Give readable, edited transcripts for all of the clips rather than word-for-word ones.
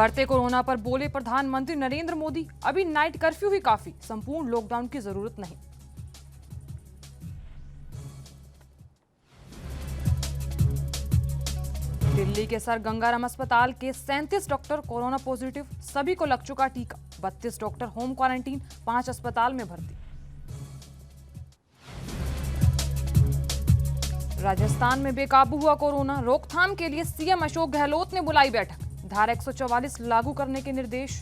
बढ़ते कोरोना पर बोले प्रधानमंत्री नरेंद्र मोदी, अभी नाइट कर्फ्यू ही काफी, संपूर्ण लॉकडाउन की जरूरत नहीं। दिल्ली के सर गंगाराम अस्पताल के 37 डॉक्टर कोरोना पॉजिटिव, सभी को लग चुका टीका। 32 डॉक्टर होम क्वारंटीन, 5 अस्पताल में भर्ती। राजस्थान में बेकाबू हुआ कोरोना, रोकथाम के लिए सीएम अशोक गहलोत ने बुलाई बैठक। धारा 144 लागू करने के निर्देश।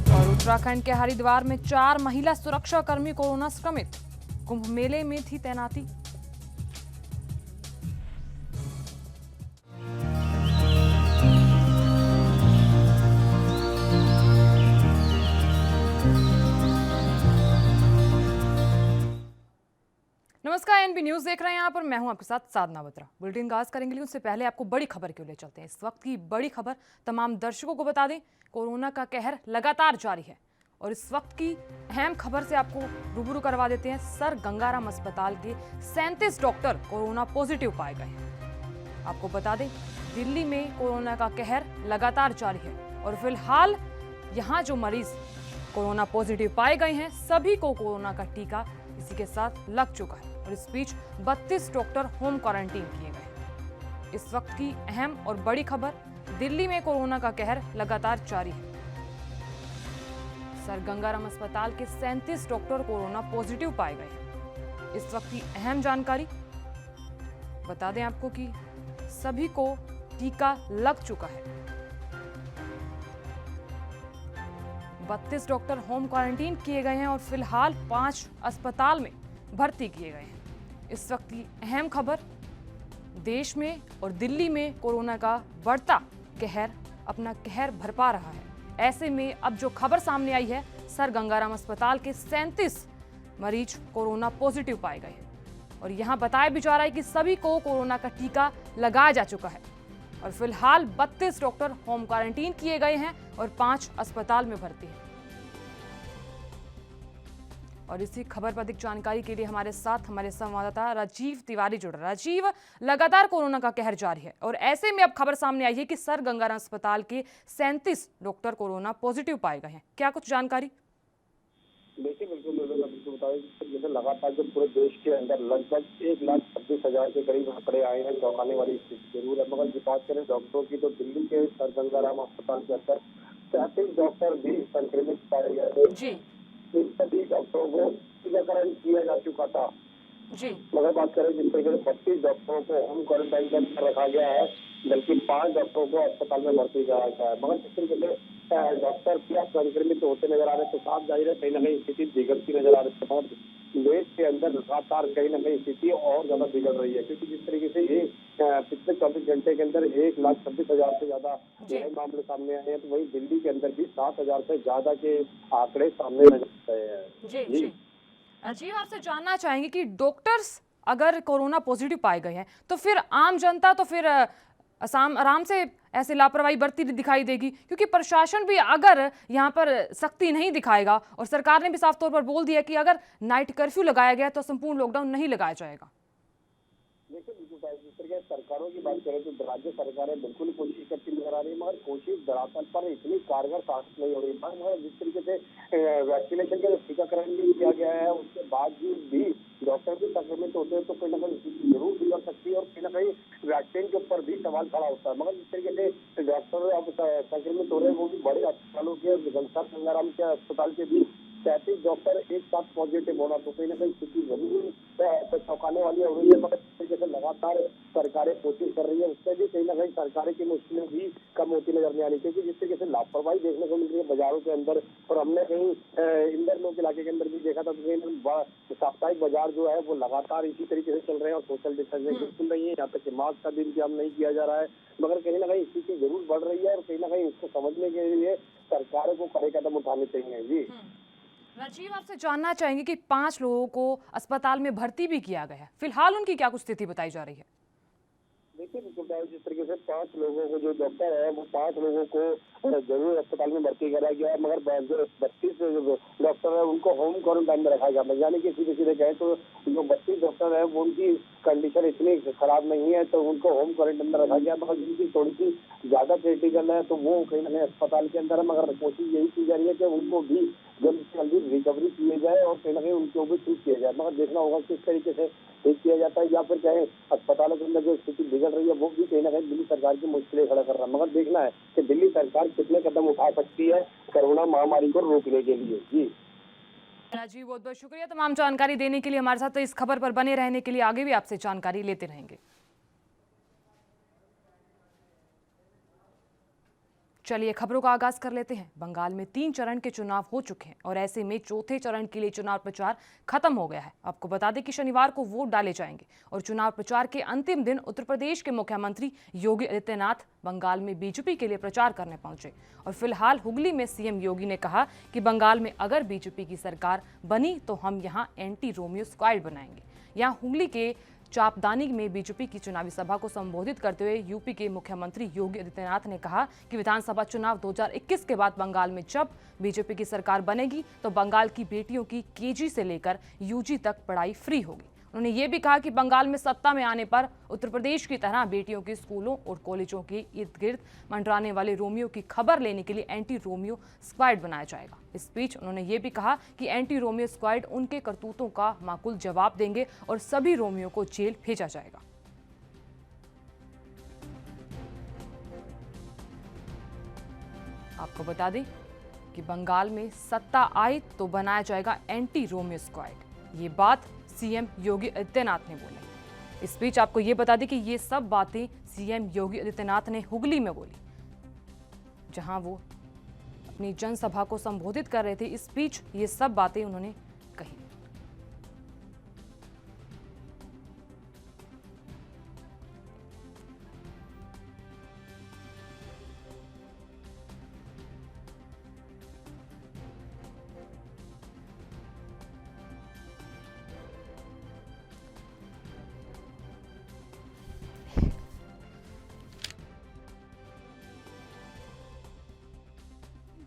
और उत्तराखंड के हरिद्वार में 4 महिला सुरक्षा कर्मी कोरोना संक्रमित, कुंभ मेले में थी तैनाती। नमस्कार, एनबी न्यूज देख रहे हैं यहाँ पर। मैं हूं आपके साथ साधना बत्रा। बुलेटिन का आगाज करेंगे, लेकिन उससे पहले आपको बड़ी खबर क्यों ले चलते हैं। इस वक्त की बड़ी खबर तमाम दर्शकों को बता दें, कोरोना का कहर लगातार जारी है और इस वक्त की अहम खबर से आपको रूबरू करवा देते हैं। सर गंगाराम अस्पताल के 37 डॉक्टर कोरोना पॉजिटिव पाए गए हैं। आपको बता दें, दिल्ली में कोरोना का कहर लगातार जारी है और फिलहाल यहाँ जो मरीज कोरोना पॉजिटिव पाए गए हैं, सभी को कोरोना का टीका इसी के साथ लग चुका है और इस बीच 32 डॉक्टर होम क्वारंटीन किए गए। इस वक्त की अहम और बड़ी खबर, दिल्ली में कोरोना का कहर लगातार जारी है। सर गंगाराम अस्पताल के 37 डॉक्टर कोरोना पॉजिटिव पाए गए हैं। इस वक्त की अहम जानकारी बता दें आपको कि सभी को टीका लग चुका है। 32 डॉक्टर होम क्वारंटीन किए गए हैं और फिलहाल 5 अस्पताल में भर्ती किए गए हैं। इस वक्त की अहम खबर, देश में और दिल्ली में कोरोना का बढ़ता कहर अपना कहर भरपा रहा है। ऐसे में अब जो खबर सामने आई है, सर गंगाराम अस्पताल के 37 मरीज कोरोना पॉजिटिव पाए गए हैं और यहां बताया भी जा रहा है कि सभी को कोरोना का टीका लगाया जा चुका है और फिलहाल 32 डॉक्टर होम क्वारंटीन किए गए हैं और 5 अस्पताल में भर्ती हैं। और इसी खबर पर अधिक जानकारी के लिए हमारे साथ हमारे संवाददाता राजीव तिवारी जुड़ रहे हैं। राजीव, लगातार कोरोना का कहर जारी है और ऐसे में अब खबर सामने आई है कि सर गंगाराम अस्पताल के 37 डॉक्टर कोरोना पॉजिटिव पाए गए हैं। क्या कुछ जानकारी? देखिए, बिल्कुल बताया, जैसे लगातार जो पूरे देश के अंदर लगभग 1,26,000 के करीब आंकड़े आए हैं, चौंकाने वाली स्थिति जरूर है। मगर बात करें डॉक्टरों की, तो दिल्ली के सर गंगाराम अस्पताल के अंदर 37 डॉक्टर भी संक्रमित पाए गए थे। इन सभी डॉक्टरों को टीकाकरण किया जा चुका था जी। मगर बात करें जिस तरीके से 32 डॉक्टरों को होम क्वारंटाइन के अंदर रखा गया है, बल्कि 5 डॉक्टरों को अस्पताल में भर्ती कराया गया है। मगर जिस तरीके से डॉक्टर क्या संक्रमित होते नजर आ रहे, तो साफ जाहिर है कहीं ना कहीं स्थिति बिगड़ती नजर आ रही है। मगर देश के अंदर लगातार कहीं ना कहीं स्थिति और ज्यादा बिगड़ रही है, क्योंकि जिस तरीके से पिछले 24 घंटे के अंदर 1,26,000 से ज्यादा नए मामले सामने आए हैं, तो वहीं दिल्ली के अंदर भी 7,000 से ज्यादा के आंकड़े सामने नजर आए हैं। जी, राजीव, आपसे जानना चाहेंगे कि डॉक्टर्स अगर कोरोना पॉजिटिव पाए गए हैं, तो फिर आम जनता तो फिर आराम से ऐसे लापरवाही बरती दिखाई देगी, क्योंकि प्रशासन भी अगर यहाँ पर सख्ती नहीं दिखाएगा और सरकार ने भी साफ तौर पर बोल दिया कि अगर नाइट कर्फ्यू लगाया गया तो संपूर्ण लॉकडाउन नहीं लगाया जाएगा। देखिए, जिस तरीके से सरकारों की बात करें तो राज्य सरकारें बिल्कुल कोशिश करती नजर आ रही है, मगर कोशिश धरातल पर इतनी कारगर साबित नहीं हो रही है। मगर जिस तरीके से वैक्सीनेशन का टीकाकरण भी किया गया है, उसके बाद भी डॉक्टर भी संक्रमित होते हैं, तो कहीं ना कहीं जरूर बिगड़ सकती है और कहीं ना कहीं वैक्सीन के ऊपर भी सवाल खड़ा होता है। मगर जिस तरीके से डॉक्टर अब संक्रमित हो रहे हैं, वो भी बड़े अस्पतालों के, सर गंगाराम के अस्पताल के भी 37 डॉक्टर एक साथ पॉजिटिव होना, तो कहीं ना कहीं स्थिति जरूर चौंकाने वाली हो रही है। मगर जिस तरीके से लगातार सरकारें कोशिश कर रही है, उससे भी कहीं ना कहीं सरकारें की मुश्किलें भी कम होती नजर नहीं आ रही, क्योंकि जिस तरीके से लापरवाही देखने को मिल रही है बाजारों के अंदर। और हमने कहीं इंदरलोक इलाके के अंदर भी देखा था, तो साप्ताहिक बाजार जो है वो लगातार इसी तरीके से चल रहे हैं और सोशल डिस्टेंसिंग बिल्कुल नहीं है। यहाँ तक कि मास्क का भी इंतजाम नहीं किया जा रहा है, मगर कहीं ना कहीं स्थिति जरूर बढ़ रही है और कहीं ना कहीं उसको समझने के लिए सरकारों को कड़े कदम उठाने चाहिए। जी राजीव, आपसे जानना चाहेंगे कि 5 लोगों को अस्पताल में भर्ती भी किया गया है, फिलहाल उनकी क्या कुछ स्थिति बताई जा रही है? देखिए जिस तरीके से 5 लोगों को, जो डॉक्टर है वो 5 लोगों को जरूर अस्पताल में भर्ती कराया गया है, मगर जो 32 डॉक्टर है उनको होम क्वारंटाइन में रखा गया है। यानी कि सीधे सीधे कहें तो जो 32 डॉक्टर है वो उनकी कंडीशन इतनी खराब नहीं है तो उनको होम क्वारंटाइन में रखा गया, मगर जिनकी थोड़ी सी ज्यादा क्रिटिकल है तो वो कहीं ना कहीं अस्पताल के अंदर है। मगर कोशिश यही की जा रही है कि उनको भी जल्द से जल्दी रिकवरी किए जाए और कहीं ना कहीं उनको भी ठीक किया जाए। मगर देखना होगा किस तरीके से ठीक किया जाता है, या फिर चाहे अस्पतालों के अंदर जो स्थिति बिगड़ रही है वो भी कहीं ना कहीं दिल्ली सरकार की मुश्किलें खड़ा कर रहा है। मगर देखना है कि दिल्ली सरकार कितने कदम उठा सकती है कोरोना महामारी को रोकने के लिए। जी जी, बहुत बहुत शुक्रिया तमाम जानकारी देने के लिए हमारे साथ। तो इस खबर पर बने रहने के लिए आगे भी आपसे जानकारी लेते रहेंगे। चलिए खबरों का आगाज कर लेते हैं। बंगाल में 3 चरण के चुनाव हो चुके हैं और ऐसे में चौथे चरण के लिए चुनाव प्रचार खत्म हो गया है। आपको बता दें कि शनिवार को वोट डाले जाएंगे और चुनाव प्रचार के अंतिम दिन उत्तर प्रदेश के मुख्यमंत्री योगी आदित्यनाथ बंगाल में बीजेपी के लिए प्रचार करने पहुंचे। और फिलहाल हुगली में सीएम योगी ने कहा कि बंगाल में अगर बीजेपी की सरकार बनी तो हम यहाँ एंटी रोमियो स्क्वाड बनाएंगे। यहाँ हुगली के चापदानी में बीजेपी की चुनावी सभा को संबोधित करते हुए यूपी के मुख्यमंत्री योगी आदित्यनाथ ने कहा कि विधानसभा चुनाव 2021 के बाद बंगाल में जब बीजेपी की सरकार बनेगी तो बंगाल की बेटियों की केजी से लेकर यूजी तक पढ़ाई फ्री होगी। उन्होंने ये भी कहा कि बंगाल में सत्ता में आने पर उत्तर प्रदेश की तरह बेटियों के स्कूलों और कॉलेजों के इर्द गिर्द मंडराने वाले रोमियो की खबर लेने के लिए एंटी रोमियो स्क्वाड बनाया जाएगा। इस बीच उन्होंने ये भी कहा कि एंटी रोमियो स्क्वाड उनके करतूतों का माकूल जवाब देंगे और सभी रोमियो को जेल भेजा जाएगा। आपको बता दें कि बंगाल में सत्ता आई तो बनाया जाएगा एंटी रोमियो स्क्वाड। ये बात सीएम योगी आदित्यनाथ ने बोली। इस बीच आपको ये बता दें कि ये सब बातें सीएम योगी आदित्यनाथ ने हुगली में बोली, जहां वो अपनी जनसभा को संबोधित कर रहे थे। इस बीच ये सब बातें उन्होंने कही।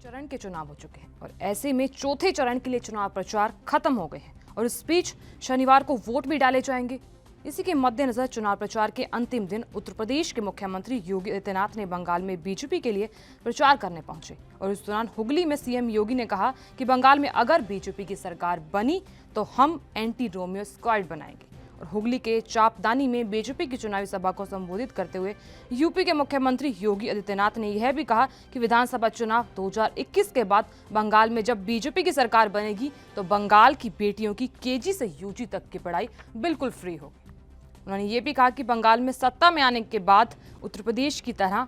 चरण के चुनाव हो चुके हैं और ऐसे में चौथे चरण के लिए चुनाव प्रचार खत्म हो गए हैं और इस बीच शनिवार को वोट भी डाले जाएंगे। इसी के मद्देनजर चुनाव प्रचार के अंतिम दिन उत्तर प्रदेश के मुख्यमंत्री योगी आदित्यनाथ ने बंगाल में बीजेपी के लिए प्रचार करने पहुंचे और इस दौरान हुगली में सीएम योगी ने कहा कि बंगाल में अगर बीजेपी की सरकार बनी तो हम एंटी रोमियो स्क्वाड बनाएंगे। और हुगली के चापदानी में बीजेपी की चुनावी सभा को संबोधित करते हुए यूपी के मुख्यमंत्री योगी आदित्यनाथ ने यह भी कहा कि विधानसभा चुनाव 2021 के बाद बंगाल में जब बीजेपी की सरकार बनेगी तो बंगाल की बेटियों की केजी से यूजी तक की पढ़ाई बिल्कुल फ्री होगी। उन्होंने ये भी कहा कि बंगाल में सत्ता में आने के बाद उत्तर प्रदेश की तरह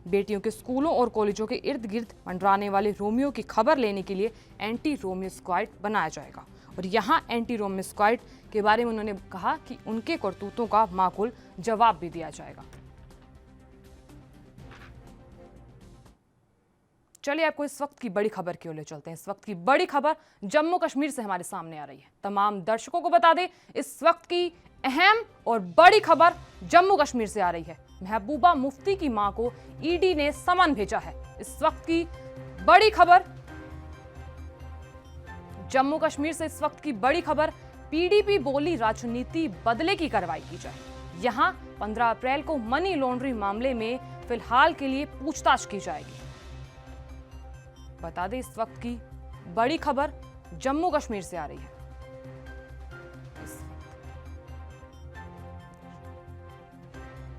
बेटियों के स्कूलों और कॉलेजों के इर्द गिर्द मंडराने वाले रोमियो की खबर लेने के लिए एंटी रोमियो स्क्वाड बनाया जाएगा। और यहाँ एंटी रोमियो स्क्वाड के बारे में उन्होंने कहा कि उनके करतूतों का माकूल जवाब भी दिया जाएगा। चलिए आपको इस वक्त की बड़ी खबर की ओर ले चलते हैं। इस वक्त की बड़ी खबर जम्मू कश्मीर से हमारे सामने आ रही है। तमाम दर्शकों को बता दें इस वक्त की अहम और बड़ी खबर जम्मू कश्मीर से आ रही है। महबूबा मुफ्ती की मां को ईडी ने समन भेजा है। इस वक्त की बड़ी खबर जम्मू कश्मीर से, इस वक्त की बड़ी खबर पीडीपी बोली राजनीति बदले की कार्रवाई की जाए। यहां 15 अप्रैल को मनी लॉन्ड्रिंग मामले में फिलहाल के लिए पूछताछ की जाएगी। बता दें इस वक्त की बड़ी खबर जम्मू कश्मीर से आ रही है।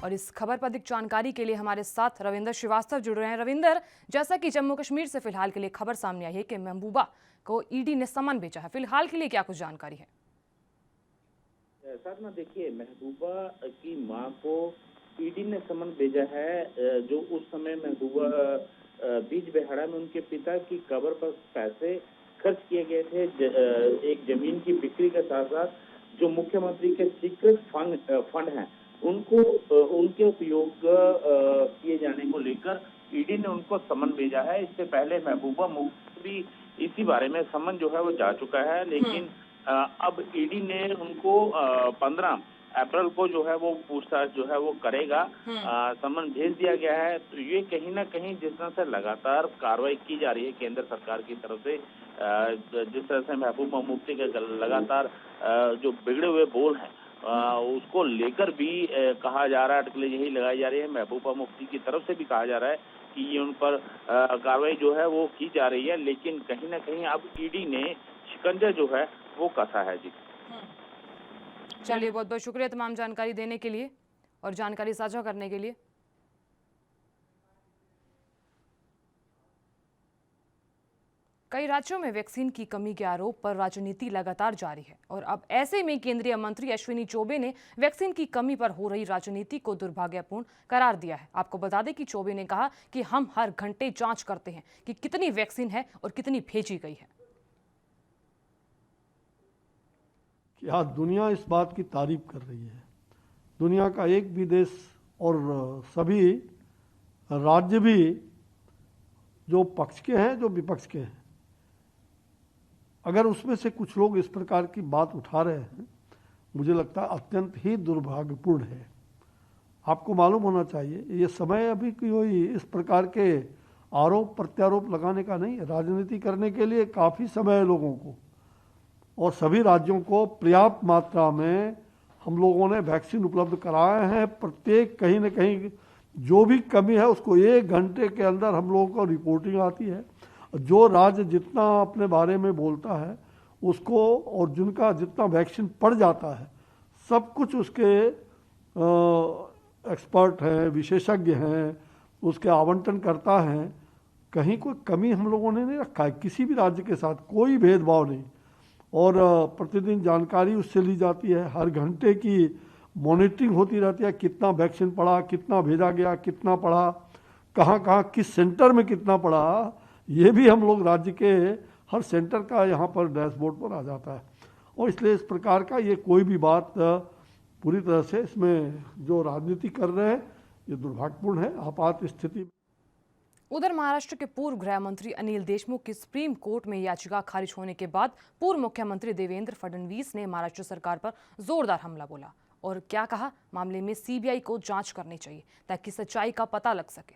और इस खबर पर अधिक जानकारी के लिए हमारे साथ रविंदर श्रीवास्तव जुड़ रहे हैं। रविंदर, जैसा कि जम्मू कश्मीर से फिलहाल के लिए खबर सामने आई है कि महबूबा को ईडी ने समन भेजा है, फिलहाल के लिए क्या कुछ जानकारी है? साधना, देखिए, महबूबा की मां को ईडी ने समन भेजा है। जो उस समय महबूबा बीज बेहाड़ा में उनके पिता की कब्र पर पैसे खर्च किए गए थे, एक जमीन की बिक्री के साथ साथ जो मुख्यमंत्री के सीक्रेट फंड हैं उनको उनके उपयोग किए जाने को लेकर ईडी ने उनको समन भेजा है। इससे पहले महबूबा मुफ्ती भी इसी बारे में समन जो है वो जा चुका है, लेकिन अब ईडी ने उनको 15 अप्रैल को जो है वो पूछताछ जो है वो करेगा। समन भेज दिया गया है। तो ये कहीं ना कहीं जिस तरह से लगातार कार्रवाई की जा रही है केंद्र सरकार की तरफ से, जिस तरह से महबूबा मुफ्ती के लगातार जो बिगड़े हुए बोल हैं उसको लेकर भी कहा जा रहा है, अटकलें यही लगाई जा रही है। महबूबा मुफ्ती की तरफ से भी कहा जा रहा है कि ये उन पर कार्रवाई जो है वो की जा रही है, लेकिन कहीं ना कहीं अब ईडी ने शिकंजा जो है वो कसा है। जी चलिए, बहुत बहुत शुक्रिया तमाम जानकारी देने के लिए और जानकारी साझा करने के लिए। कई राज्यों में वैक्सीन की कमी के आरोप पर राजनीति लगातार जारी है और अब ऐसे में केंद्रीय मंत्री अश्विनी चौबे ने वैक्सीन की कमी पर हो रही राजनीति को दुर्भाग्यपूर्ण करार दिया है। आपको बता दें कि चौबे ने कहा कि हम हर घंटे जांच करते हैं कि कितनी वैक्सीन है और कितनी भेजी गई है। कि आज दुनिया इस बात की तारीफ कर रही है। दुनिया का एक भी देश और सभी राज्य भी, जो पक्ष के हैं जो विपक्ष के हैं, अगर उसमें से कुछ लोग इस प्रकार की बात उठा रहे हैं, मुझे लगता है अत्यंत ही दुर्भाग्यपूर्ण है। आपको मालूम होना चाहिए ये समय अभी कोई इस प्रकार के आरोप प्रत्यारोप लगाने का नहीं है। राजनीति करने के लिए काफ़ी समय है लोगों को, और सभी राज्यों को पर्याप्त मात्रा में हम लोगों ने वैक्सीन उपलब्ध कराए हैं। प्रत्येक कहीं न कहीं जो भी कमी है उसको 1 घंटे के अंदर हम लोगों को रिपोर्टिंग आती है। जो राज्य जितना अपने बारे में बोलता है उसको, और जिनका जितना वैक्सीन पड़ जाता है, सब कुछ उसके एक्सपर्ट हैं, विशेषज्ञ हैं, उसके आवंटन करता है। कहीं कोई कमी हम लोगों ने नहीं रखा है किसी भी राज्य के साथ, कोई भेदभाव नहीं। और प्रतिदिन जानकारी उससे ली जाती है, हर घंटे की मॉनिटरिंग होती रहती है, कितना वैक्सीन पड़ा, कितना भेजा गया, कितना पड़ा, कहाँ कहाँ किस सेंटर में कितना पड़ा, ये भी हम लोग राज्य के हर सेंटर का यहाँ पर डैशबोर्ड पर आ जाता है। और इसलिए इस प्रकार का ये कोई भी बात पूरी तरह से इसमें जो राजनीति कर रहे हैं ये दुर्भाग्यपूर्ण है। आपात स्थिति। उधर महाराष्ट्र के पूर्व गृह मंत्री अनिल देशमुख की सुप्रीम कोर्ट में याचिका खारिज होने के बाद पूर्व मुख्यमंत्री देवेंद्र फडणवीस ने महाराष्ट्र सरकार पर जोरदार हमला बोला और क्या कहा, मामले में सीबीआई को जांच करनी चाहिए ताकि सच्चाई का पता लग सके।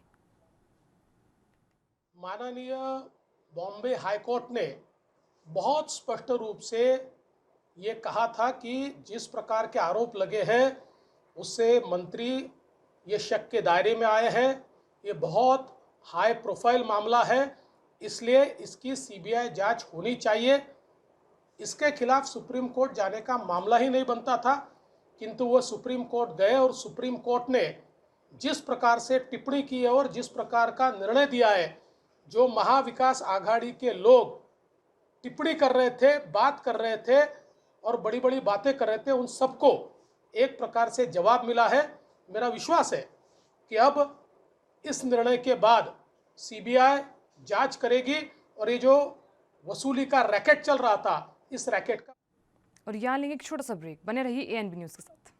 माननीय बॉम्बे हाईकोर्ट ने बहुत स्पष्ट रूप से ये कहा था कि जिस प्रकार के आरोप लगे हैं उससे मंत्री ये शक के दायरे में आए हैं। ये बहुत हाई प्रोफाइल मामला है, इसलिए इसकी सीबीआई जांच होनी चाहिए। इसके खिलाफ सुप्रीम कोर्ट जाने का मामला ही नहीं बनता था, किंतु वो सुप्रीम कोर्ट गए और सुप्रीम कोर्ट ने जिस प्रकार से टिप्पणी की है और जिस प्रकार का निर्णय दिया है, जो महाविकास आघाड़ी के लोग टिप्पणी कर रहे थे, बात कर रहे थे और बड़ी बड़ी बातें कर रहे थे, उन सबको एक प्रकार से जवाब मिला है। मेरा विश्वास है कि अब इस निर्णय के बाद सीबीआई जांच करेगी और ये जो वसूली का रैकेट चल रहा था, इस रैकेट का। और यहाँ लेंगे एक छोटा सा ब्रेक, बने रहिए एएनबी न्यूज़ के साथ।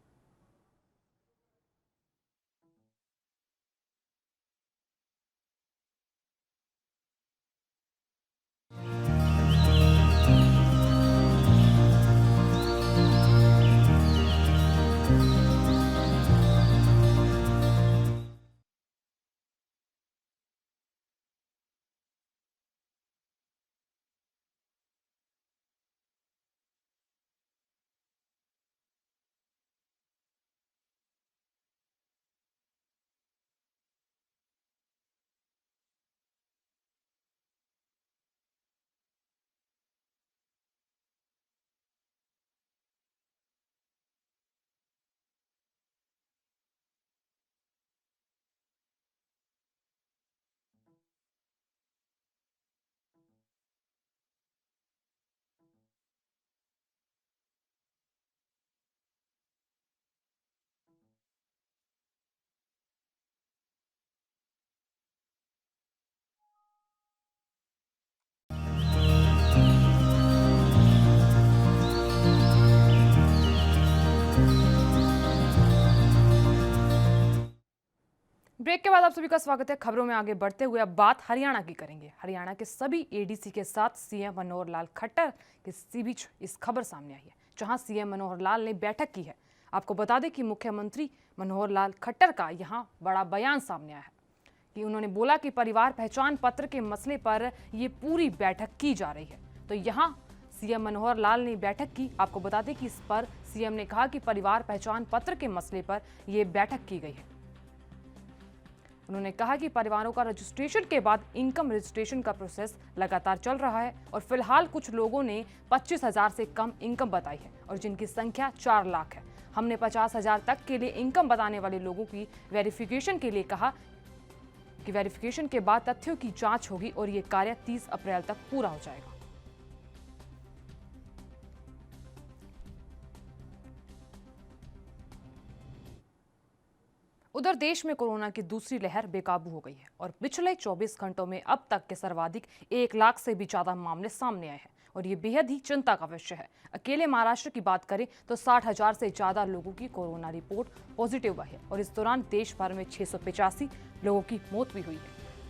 ब्रेक के बाद आप सभी का स्वागत है। खबरों में आगे बढ़ते हुए अब बात हरियाणा की करेंगे। हरियाणा के सभी एडीसी के साथ सीएम मनोहर लाल खट्टर के बीच इस खबर सामने आई है, जहां सीएम मनोहर लाल ने बैठक की है। आपको बता दें कि मुख्यमंत्री मनोहर लाल खट्टर का यहां बड़ा बयान सामने आया है कि उन्होंने बोला कि परिवार पहचान पत्र के मसले पर ये पूरी बैठक की जा रही है। तो यहां सीएम मनोहर लाल ने बैठक की। आपको बता दें कि इस पर सीएम ने कहा कि परिवार पहचान पत्र के मसले पर यह बैठक की गई है। उन्होंने कहा कि परिवारों का रजिस्ट्रेशन के बाद इनकम रजिस्ट्रेशन का प्रोसेस लगातार चल रहा है और फिलहाल कुछ लोगों ने 25,000 से कम इनकम बताई है और जिनकी संख्या 4 लाख है। हमने 50,000 तक के लिए इनकम बताने वाले लोगों की वेरिफिकेशन के लिए कहा कि वेरिफिकेशन के बाद तथ्यों की जांच होगी और ये कार्य 30 अप्रैल तक पूरा हो जाएगा। उधर देश में कोरोना की दूसरी लहर बेकाबू हो गई है और पिछले 24 घंटों में अब तक के सर्वाधिक 1 लाख से भी ज्यादा मामले सामने आए हैं और ये बेहद ही चिंता का विषय है। अकेले महाराष्ट्र की बात करें तो 60,000 से ज्यादा लोगों की कोरोना रिपोर्ट पॉजिटिव आई है और इस दौरान देश भर में 685 लोगों की मौत भी हुई है।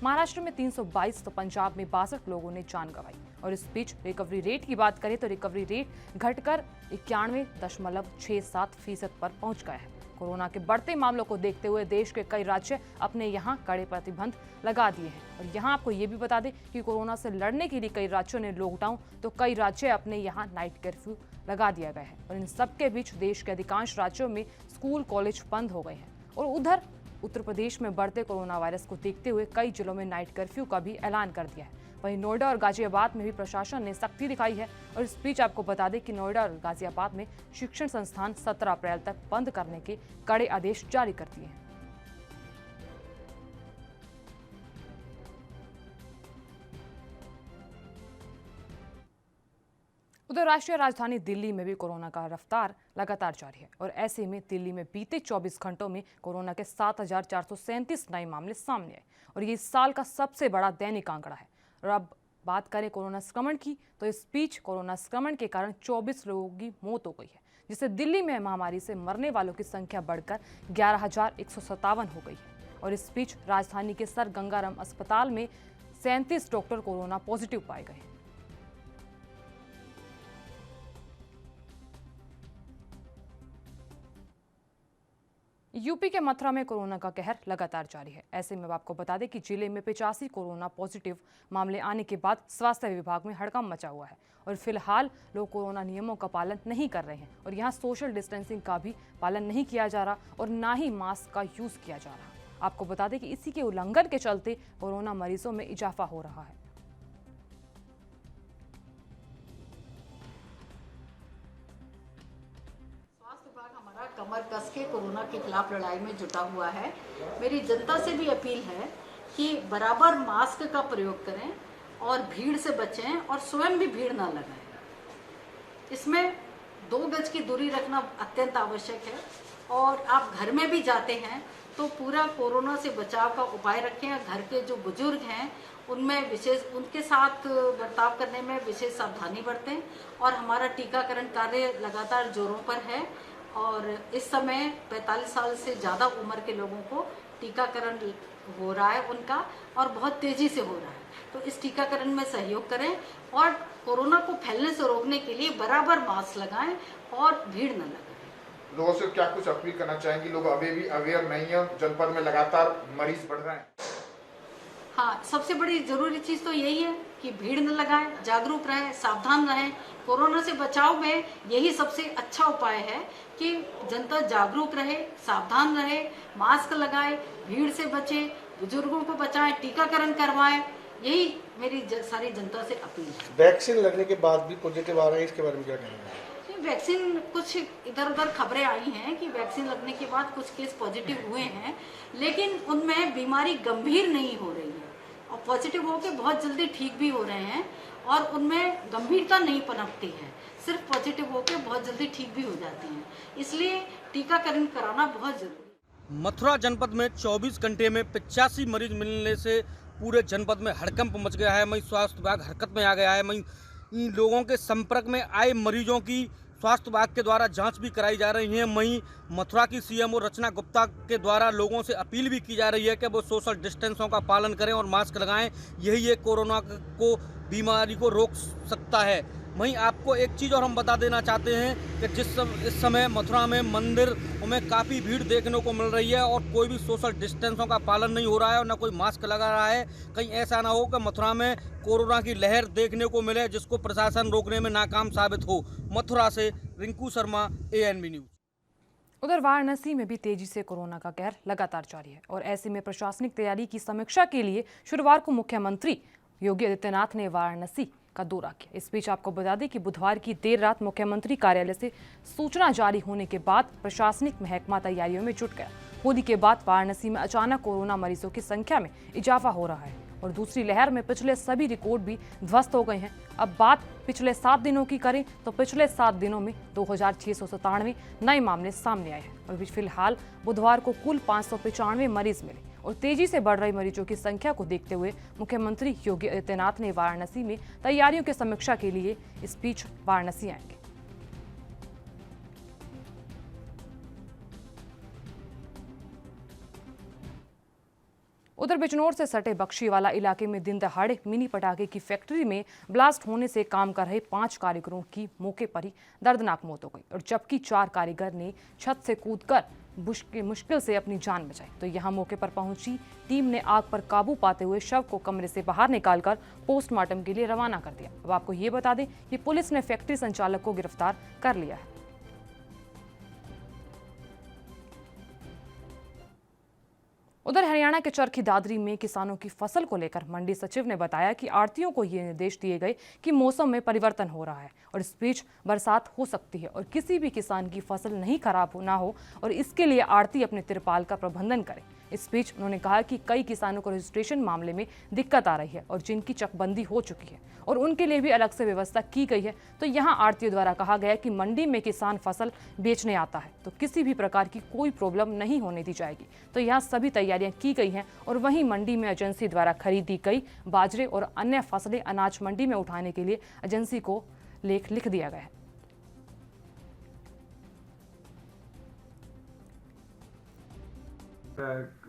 महाराष्ट्र में 322 तो पंजाब में 62 लोगों ने जान गंवाई और इस बीच रिकवरी रेट की बात करें तो रिकवरी रेट घटकर 91.67% पर पहुंच गया है। कोरोना के बढ़ते मामलों को देखते हुए देश के कई राज्य अपने यहां कड़े प्रतिबंध लगा दिए हैं और यहां आपको ये भी बता दें कि कोरोना से लड़ने के लिए कई राज्यों ने लॉकडाउन तो कई राज्य अपने यहां नाइट कर्फ्यू लगा दिया गया है और इन सबके बीच देश के अधिकांश राज्यों में स्कूल कॉलेज बंद हो गए हैं। और उधर उत्तर प्रदेश में बढ़ते कोरोना वायरस को देखते हुए कई जिलों में नाइट कर्फ्यू का भी ऐलान कर दिया है। वहीं नोएडा और गाजियाबाद में भी प्रशासन ने सख्ती दिखाई है और इस बीच आपको बता दें कि नोएडा और गाजियाबाद में शिक्षण संस्थान 17 अप्रैल तक बंद करने के कड़े आदेश जारी कर दिए हैं। उधर राष्ट्रीय राजधानी दिल्ली में भी कोरोना का रफ्तार लगातार जारी है और ऐसे में दिल्ली में बीते 24 घंटों में कोरोना के 7,437 नए मामले सामने आए और ये इस साल का सबसे बड़ा दैनिक आंकड़ा है। और अब बात करें कोरोना संक्रमण की तो इस बीच कोरोना संक्रमण के कारण 24 लोगों की मौत हो गई है, जिससे दिल्ली में महामारी से मरने वालों की संख्या बढ़कर 11,157 हो गई है। और इस बीच राजधानी के सर गंगाराम अस्पताल में 37 डॉक्टर कोरोना पॉजिटिव पाए गए। यूपी के मथुरा में कोरोना का कहर लगातार जारी है। ऐसे में आपको बता दें कि जिले में 85 कोरोना पॉजिटिव मामले आने के बाद स्वास्थ्य विभाग में हड़कंप मचा हुआ है और फिलहाल लोग कोरोना नियमों का पालन नहीं कर रहे हैं और यहाँ सोशल डिस्टेंसिंग का भी पालन नहीं किया जा रहा और ना ही मास्क का यूज किया जा रहा। आपको बता दें कि इसी के उल्लंघन के चलते कोरोना मरीजों में इजाफा हो रहा है। कमर कस के कोरोना के खिलाफ लड़ाई में जुटा हुआ है। मेरी जनता से भी अपील है कि बराबर मास्क का प्रयोग करें और भीड़ से बचें और स्वयं भी भीड़ ना लगाएं। इसमें 2 गज की दूरी रखना अत्यंत आवश्यक है और आप घर में भी जाते हैं तो पूरा कोरोना से बचाव का उपाय रखें। घर के जो बुजुर्ग हैं उनमें उनके साथ बर्ताव करने में विशेष सावधानी बरतें और हमारा टीकाकरण कार्य लगातार जोरों पर है और इस समय 45 साल से ज़्यादा उम्र के लोगों को टीकाकरण हो रहा है उनका और बहुत तेज़ी से हो रहा है। तो इस टीकाकरण में सहयोग करें और कोरोना को फैलने से रोकने के लिए बराबर मास्क लगाएं और भीड़ न लगाएं। लोगों से क्या कुछ अपील करना चाहेंगे? लोग अभी भी अवेयर नहीं है, जनपद में लगातार मरीज बढ़ रहे हैं। हाँ, सबसे बड़ी जरूरी चीज तो यही है कि भीड़ न लगाएं, जागरूक रहें, सावधान रहें। कोरोना से बचाव में यही सबसे अच्छा उपाय है कि जनता जागरूक रहे, सावधान रहे, मास्क लगाए, भीड़ से बचे, बुजुर्गों को बचाएं, टीकाकरण करवाएं। यही मेरी सारी जनता से अपील है। वैक्सीन लगने के बाद भी पॉजिटिव आ रहे हैं, इसके बारे में क्या कहेंगे? वैक्सीन कुछ इधर उधर खबरें आई हैं कि वैक्सीन लगने के बाद कुछ केस पॉजिटिव हुए हैं, लेकिन उनमें बीमारी गंभीर नहीं हो रही है और पॉजिटिव होकर बहुत जल्दी ठीक भी हो रहे हैं और उनमें गंभीरता नहीं पनपती है, सिर्फ पॉजिटिव होकर बहुत जल्दी ठीक भी हो जाती हैं। इसलिए टीकाकरण कराना बहुत जरूरी। मथुरा जनपद में 24 घंटे में 85 मरीज मिलने से पूरे जनपद में हड़कंप मच गया है। वहीं स्वास्थ्य विभाग हरकत में आ गया है। वहीं इन लोगों के संपर्क में आए मरीजों की स्वास्थ्य विभाग के द्वारा जांच भी कराई जा रही है। वहीं मथुरा की सीएमओ रचना गुप्ता के द्वारा लोगों से अपील भी की जा रही है कि वो सोशल डिस्टेंसों का पालन करें और मास्क लगाएं। यही एक कोरोना को बीमारी को रोक सकता है। वहीं आपको एक चीज़ और हम बता देना चाहते हैं कि इस समय मथुरा में मंदिर में काफ़ी भीड़ देखने को मिल रही है और कोई भी सोशल डिस्टेंसों का पालन नहीं हो रहा है और न कोई मास्क लगा रहा है। कहीं ऐसा ना हो कि मथुरा में कोरोना की लहर देखने को मिले जिसको प्रशासन रोकने में नाकाम साबित हो। मथुरा से रिंकू शर्मा, ANB न्यूज़। उधर वाराणसी में भी तेजी से कोरोना का कहर लगातार जारी है और ऐसे में प्रशासनिक तैयारी की समीक्षा के लिए शुक्रवार को मुख्यमंत्री योगी आदित्यनाथ ने वाराणसी का दौरा किया। इस बीच आपको बता दें कि बुधवार की देर रात मुख्यमंत्री कार्यालय से सूचना जारी होने के बाद प्रशासनिक महकमा तैयारियों में जुट गया। होली के बाद वाराणसी में अचानक कोरोना मरीजों की संख्या में इजाफा हो रहा है और दूसरी लहर में पिछले सभी रिकॉर्ड भी ध्वस्त हो गए हैं। अब बात पिछले 7 दिनों की करें तो पिछले 7 दिनों में 2697 नए मामले सामने आए हैं और फिलहाल बुधवार को कुल 595 मरीज मिले और तेजी से बढ़ रही मरीजों की संख्या को देखते हुए मुख्यमंत्री योगी आदित्यनाथ ने वाराणसी में तैयारियों की समीक्षा के लिए इस बीच वाराणसी आएंगे। उधर बिजनौर से सटे बख्शीवाला इलाके में दिन दहाड़े मिनी पटाखे की फैक्ट्री में ब्लास्ट होने से काम कर रहे 5 कारीगरों की मौके पर ही दर्दनाक मौत हो गई और जबकि 4 कारीगर ने छत से कूदकर मुश्किल से अपनी जान बचाई। तो यहां मौके पर पहुंची टीम ने आग पर काबू पाते हुए शव को कमरे से बाहर निकालकर पोस्टमार्टम के लिए रवाना कर दिया। अब आपको ये बता दें कि पुलिस ने फैक्ट्री संचालक को गिरफ्तार कर लिया है। उधर हरियाणा के चरखी दादरी में किसानों की फसल को लेकर मंडी सचिव ने बताया कि आढ़तियों को ये निर्देश दिए गए कि मौसम में परिवर्तन हो रहा है और इस बीच बरसात हो सकती है और किसी भी किसान की फसल नहीं खराब ना हो और इसके लिए आढ़ती अपने तिरपाल का प्रबंधन करें। इस बीच उन्होंने कहा कि कई किसानों को रजिस्ट्रेशन मामले में दिक्कत आ रही है और जिनकी चकबंदी हो चुकी है और उनके लिए भी अलग से व्यवस्था की गई है। तो यहाँ आढ़तियों द्वारा कहा गया कि मंडी में किसान फसल बेचने आता है तो किसी भी प्रकार की कोई प्रॉब्लम नहीं होने दी जाएगी। तो यहाँ सभी तैयारियां की गई हैं और वहीं मंडी में एजेंसी द्वारा खरीदी गई बाजरे और अन्य फसलें अनाज मंडी में उठाने के लिए एजेंसी को लेख लिख दिया गया है।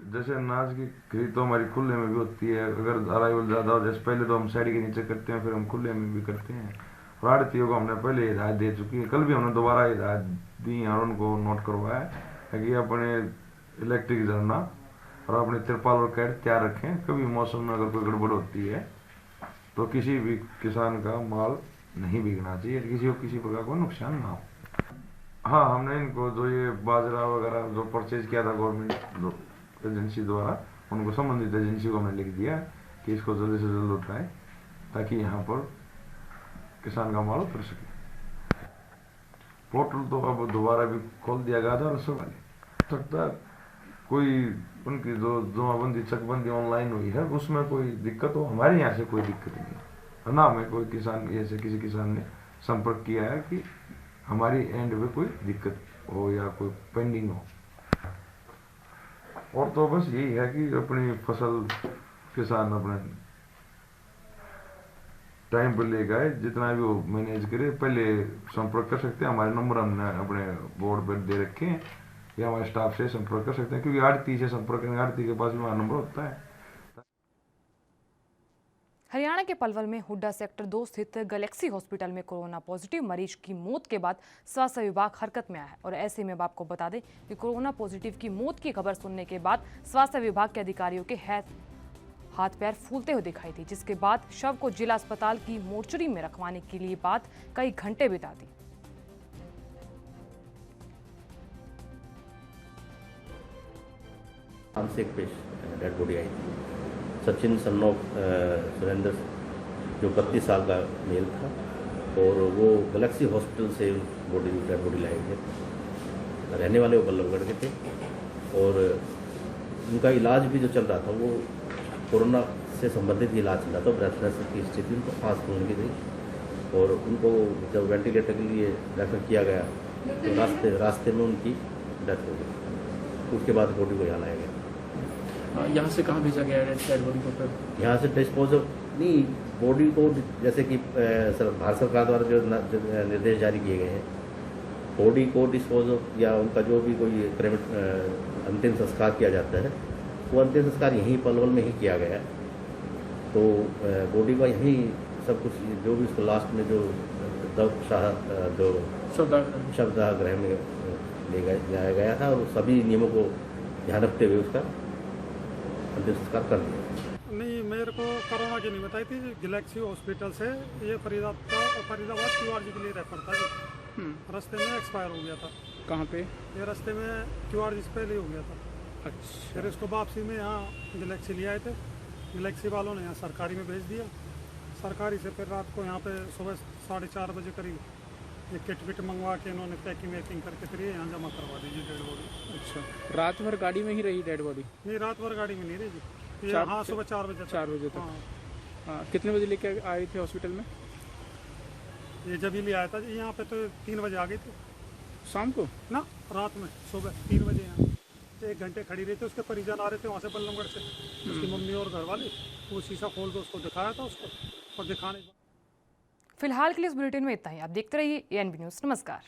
जैसे अनाज की खरीद तो हमारी खुले में भी होती है, अगर अराइवल ज़्यादा हो जैसे पहले तो हम साड़ी के नीचे करते हैं, फिर हम खुले में भी करते हैं। और आढ़तियों को हमने पहले हिदायत दे चुकी है, कल भी हमने दोबारा हिदायत दी और उनको नोट करवाया है कि अपने इलेक्ट्रिक झरना और अपने तिरपाल और कैट तैयार रखें। कभी मौसम में अगर कोई गड़बड़ होती है तो किसी भी किसान का माल नहीं बिकना चाहिए, किसी को किसी प्रकार का नुकसान ना हो। हाँ, हमने इनको जो ये बाजरा वगैरह जो परचेज किया था गवर्नमेंट एजेंसी द्वारा, उनको संबंधित एजेंसी को हमने लिख दिया कि इसको जल्दी से जल्द उठाएं ताकि यहाँ पर किसान का माल उतर सके। पोर्टल तो अब दोबारा भी खोल दिया गया था और सकता कोई उनकी जो जमाबंदी चकबंदी ऑनलाइन हुई है उसमें कोई दिक्कत हो, हमारे यहाँ से कोई दिक्कत नहीं है ना। हमें कोई किसान ऐसे किसी किसान ने संपर्क किया है कि हमारी एंड में कोई दिक्कत हो या कोई पेंडिंग हो। और तो बस यही है कि अपनी फसल किसान अपने टाइम पर ले गए, जितना भी वो मैनेज करे पहले संपर्क कर सकते हैं। हमारे नंबर हमने अपने बोर्ड पर दे रखे हैं या हमारे स्टाफ से संपर्क कर सकते हैं, क्योंकि आढ़ती से संपर्क करेंगे, आढ़ती के पास भी हमारा नंबर होता है। हरियाणा के पलवल में हुड्डा सेक्टर 2 स्थित गैलेक्सी हॉस्पिटल में कोरोना पॉजिटिव मरीज की मौत के बाद स्वास्थ्य विभाग हरकत में आया है और ऐसे में आपको बता दें कि कोरोना पॉजिटिव की मौत की खबर सुनने के बाद स्वास्थ्य विभाग के अधिकारियों के हाथ पैर फूलते हुए दिखाई दी, जिसके बाद शव को जिला अस्पताल की मोर्चरी में रखवाने के लिए बाद कई घंटे बिता दी। से एक डेड बॉडी आई थी, सचिन सन ऑफ सुरेंद्र, जो 31 साल का मेल था और वो गैलेक्सी हॉस्पिटल से डेड बॉडी लाए थे। रहने वाले वो बल्लभगढ़ के थे और उनका इलाज भी जो चल रहा था वो कोरोना से संबंधित इलाज चल रहा था। ब्रेथलेस की स्थिति उनको सांस फूलने की थी और उनको जब वेंटिलेटर के लिए रेफर किया गया तो रास्ते में उनकी डेथ हो गई। उसके बाद बॉडी को यहाँ लाया गया। यहाँ से कहाँ भेजा गया है डेड बॉडी को? फिर यहाँ से डिस्पोजल नहीं, बॉडी को जैसे कि भारत सरकार द्वारा जो निर्देश जारी किए गए हैं, बॉडी को डिस्पोजल या उनका जो भी कोई अंतिम संस्कार किया जाता है वो अंतिम संस्कार यहीं पलवल में ही किया गया है। तो बॉडी का यहीं सब कुछ जो भी उसको लास्ट में जो शवदाह जो शवदाह गृह में जाया गया था और सभी नियमों को ध्यान रखते हुए उसका अंतिम संस्कार कर दिया। नहीं, मेरे को कोरोना की नहीं बताई थी। गैलेक्सी हॉस्पिटल से ये फरीदाबाद QRG के लिए रेफर था जी। रास्ते में एक्सपायर हो गया था। कहाँ पे? ये रास्ते में QRG से पहले हो गया था। अच्छा। फिर इसको वापसी में यहाँ गैलेक्सी ले आए थे। गैलेक्सी वालों ने यहाँ सरकारी में भेज दिया। सरकारी से फिर रात को यहाँ पे सुबह 4:30 बजे करीब ये किट विट मंगवा के इन्होंने पैकिंग वैकिंग करके फिर यहाँ जमा करवा दीजिए डेड बॉडी। अच्छा, रात भर गाड़ी में ही रही डेड बॉडी? नहीं, रात भर गाड़ी में नहीं रही जी। हाँ, सुबह 4 बजे 4 बजे तक। हाँ। हाँ, कितने बजे लेके आए थे हॉस्पिटल में? ये जब ही ले आया था जी, यहाँ पे तो 3 बजे आ गई थी शाम को ना, रात में सुबह 3 बजे यहाँ 1 घंटे खड़ी रही थी। उसके परिजन आ रहे थे वहाँ से बल्लमगढ़ से, उसकी मम्मी और घर वाले। वो शीशा खोल के उसको दिखाया था उसको, और दिखाने फिलहाल के लिए इस बुलेटिन में इतना ही। आप देखते रहिए ANB न्यूज़। नमस्कार।